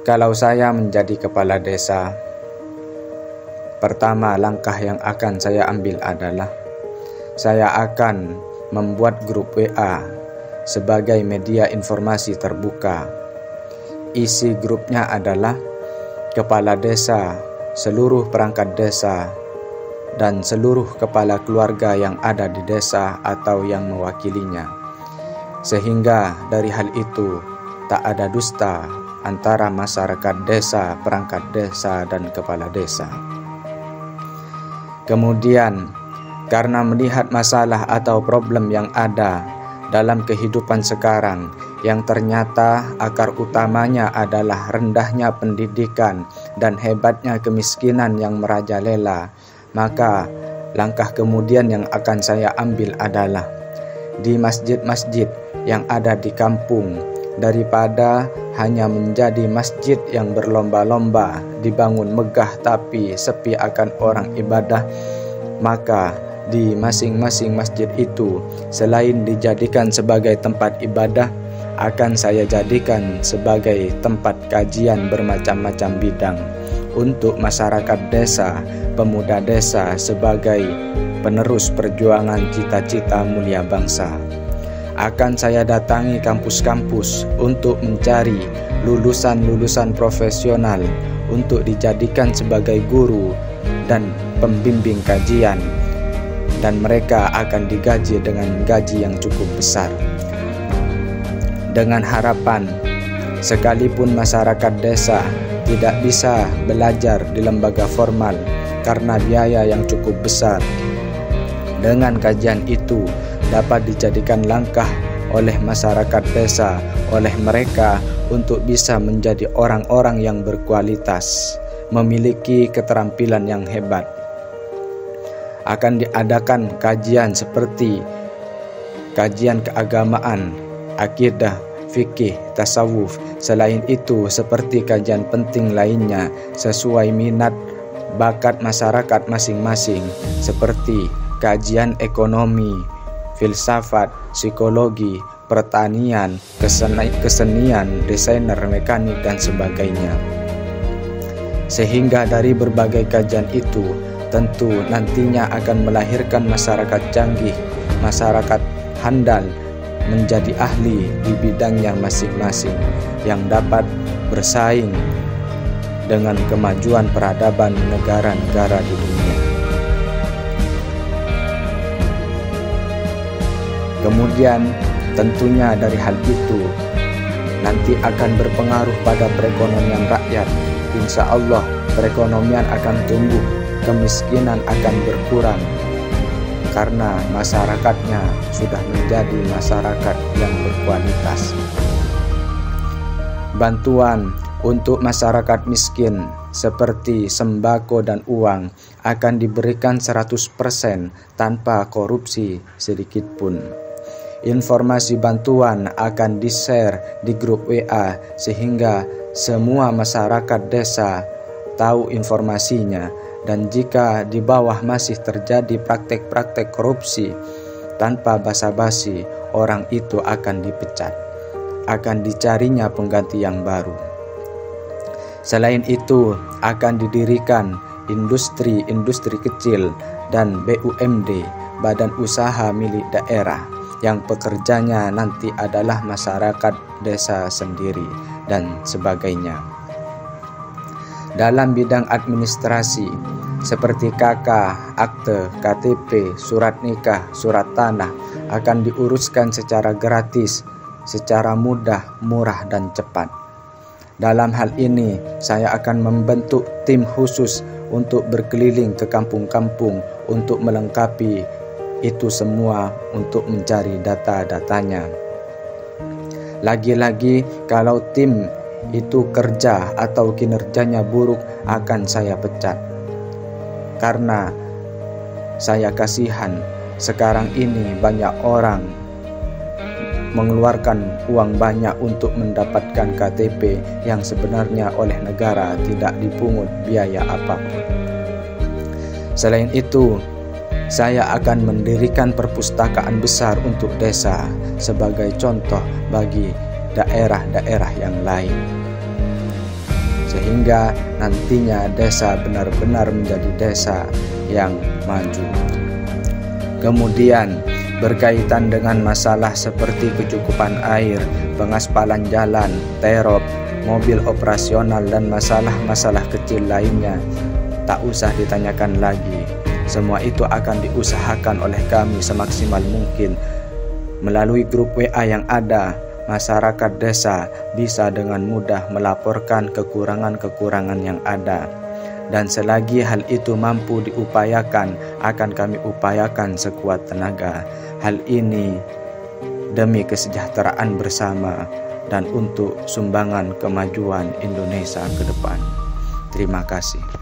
Kalau saya menjadi kepala desa, pertama langkah yang akan saya ambil adalah saya akan membuat grup WA sebagai media informasi terbuka. Isi grupnya adalah kepala desa, seluruh perangkat desa, dan seluruh kepala keluarga yang ada di desa atau yang mewakilinya. Sehingga dari hal itu tak ada dusta antara masyarakat desa, perangkat desa, dan kepala desa. Kemudian, karena melihat masalah atau problem yang ada dalam kehidupan sekarang yang ternyata akar utamanya adalah rendahnya pendidikan dan hebatnya kemiskinan yang merajalela, maka langkah kemudian yang akan saya ambil adalah di masjid-masjid yang ada di kampung, daripada hanya menjadi masjid yang berlomba-lomba dibangun megah tapi sepi akan orang ibadah, maka di masing-masing masjid itu selain dijadikan sebagai tempat ibadah, akan saya jadikan sebagai tempat kajian bermacam-macam bidang untuk masyarakat desa, pemuda desa sebagai penerus perjuangan cita-cita mulia bangsa. Akan saya datangi kampus-kampus untuk mencari lulusan-lulusan profesional untuk dijadikan sebagai guru dan pembimbing kajian, dan mereka akan digaji dengan gaji yang cukup besar. Dengan harapan sekalipun masyarakat desa tidak bisa belajar di lembaga formal karena biaya yang cukup besar, dengan kajian itu dapat dijadikan langkah oleh masyarakat desa, oleh mereka untuk bisa menjadi orang-orang yang berkualitas, memiliki keterampilan yang hebat. Akan diadakan kajian seperti kajian keagamaan, akidah, fikih, tasawuf. Selain itu, seperti kajian penting lainnya sesuai minat bakat masyarakat masing-masing, seperti kajian ekonomi, filsafat, psikologi, pertanian, kesenian, desainer, mekanik, dan sebagainya. Sehingga dari berbagai kajian itu tentu nantinya akan melahirkan masyarakat canggih, masyarakat handal, menjadi ahli di bidangnya masing-masing yang dapat bersaing dengan kemajuan peradaban negara-negara di dunia. Kemudian tentunya dari hal itu nanti akan berpengaruh pada perekonomian rakyat. Insya Allah perekonomian akan tumbuh, kemiskinan akan berkurang, karena masyarakatnya sudah menjadi masyarakat yang berkualitas. Bantuan untuk masyarakat miskin seperti sembako dan uang akan diberikan 100% tanpa korupsi sedikit pun. Informasi bantuan akan di-share di grup WA sehingga semua masyarakat desa tahu informasinya, dan jika di bawah masih terjadi praktek-praktek korupsi tanpa basa-basi, orang itu akan dipecat, akan dicarinya pengganti yang baru. Selain itu akan didirikan industri-industri kecil dan BUMD, badan usaha milik daerah, yang pekerjanya nanti adalah masyarakat desa sendiri dan sebagainya. Dalam bidang administrasi seperti KK, akte, KTP, surat nikah, surat tanah akan diuruskan secara gratis, secara mudah, murah, dan cepat. Dalam hal ini saya akan membentuk tim khusus untuk berkeliling ke kampung-kampung untuk melengkapi itu semua, untuk mencari data-datanya. Lagi-lagi kalau tim itu kerja atau kinerjanya buruk, akan saya pecat. Karena saya kasihan sekarang ini banyak orang mengeluarkan uang banyak untuk mendapatkan KTP yang sebenarnya oleh negara tidak dipungut biaya apapun. Selain itu, saya akan mendirikan perpustakaan besar untuk desa sebagai contoh bagi daerah-daerah yang lain, sehingga nantinya desa benar-benar menjadi desa yang maju. Kemudian berkaitan dengan masalah seperti kecukupan air, pengaspalan jalan, terop, mobil operasional, dan masalah-masalah kecil lainnya, tak usah ditanyakan lagi. Semua itu akan diusahakan oleh kami semaksimal mungkin. Melalui grup WA yang ada, masyarakat desa bisa dengan mudah melaporkan kekurangan-kekurangan yang ada. Dan selagi hal itu mampu diupayakan, akan kami upayakan sekuat tenaga. Hal ini demi kesejahteraan bersama dan untuk sumbangan kemajuan Indonesia ke depan. Terima kasih.